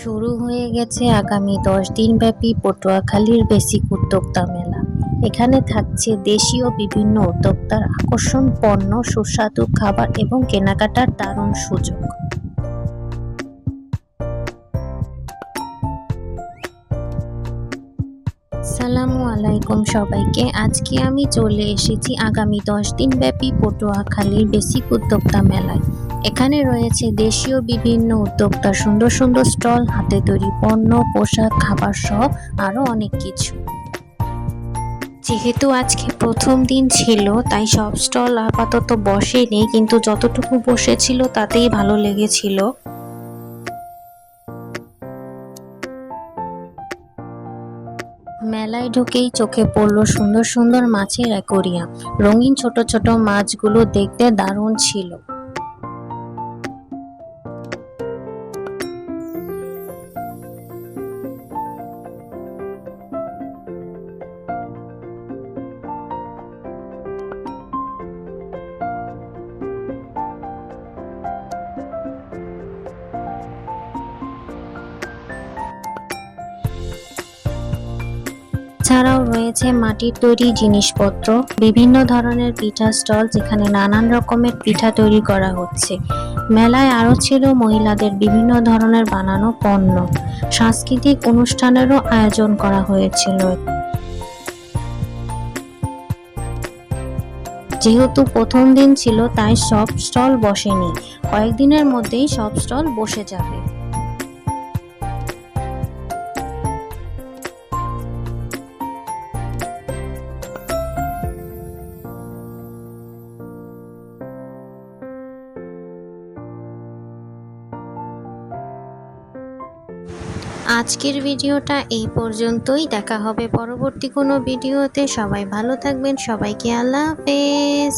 শুরু হয়ে গেছে আগামী 10 দিন ব্যাপী পটুয়াখালীর বেসিক উদ্যোক্তা মেলা। এখানে থাকছে দেশীয় বিভিন্ন উদ্যোক্তার আকর্ষণ পণ্য, সুস্বাদু খাবার এবং কেনাকাটার দারুণ সুযোগ। আসসালামু আলাইকুম সবাইকে। আজকে আমি চলে এসেছি আগামী 10 দিন ব্যাপী পটুয়াখালীর বেসিক উদ্যোক্তা মেলায়। এখানে রয়েছে দেশীয় বিভিন্ন উদ্যোক্তার সুন্দর সুন্দর স্টল, হাতে তৈরি পণ্য, পোশাক, খাবার সহ আরো অনেক কিছু। যেহেতু আজকে প্রথম দিন ছিল তাই সব স্টল আপাতত বসেনি, কিন্তু যতটুকু বসেছিল তাতেই ভালো লেগেছিল। মেলায় ঢুকেই চোখে পড়ল সুন্দর সুন্দর মাছের অ্যাকোরিয়াম। রঙিন ছোট ছোট মাছগুলো দেখতে দারুণ ছিল। ছাড়াও রয়েছে মাটির তৈরি জিনিসপত্র, বিভিন্ন ধরনের পিঠা স্টল, যেখানে নানান রকমের পিঠা তৈরি করা হচ্ছে। মেলায় আরও ছিল মহিলাদের বিভিন্ন ধরনের বানানো পণ্য। সাংস্কৃতিক অনুষ্ঠানেরও আয়োজন করা হয়েছিল। যেহেতু প্রথম দিন ছিল তাই সব স্টল বসেনি, কয়েকদিনের মধ্যেই সব স্টল বসে যাবে। আজকের ভিডিওটা এই পর্যন্তই। দেখা হবে পরবর্তী কোনো ভিডিওতে। সবাই ভালো থাকবেন। সবাইকে আল্লাহ হাফেজ।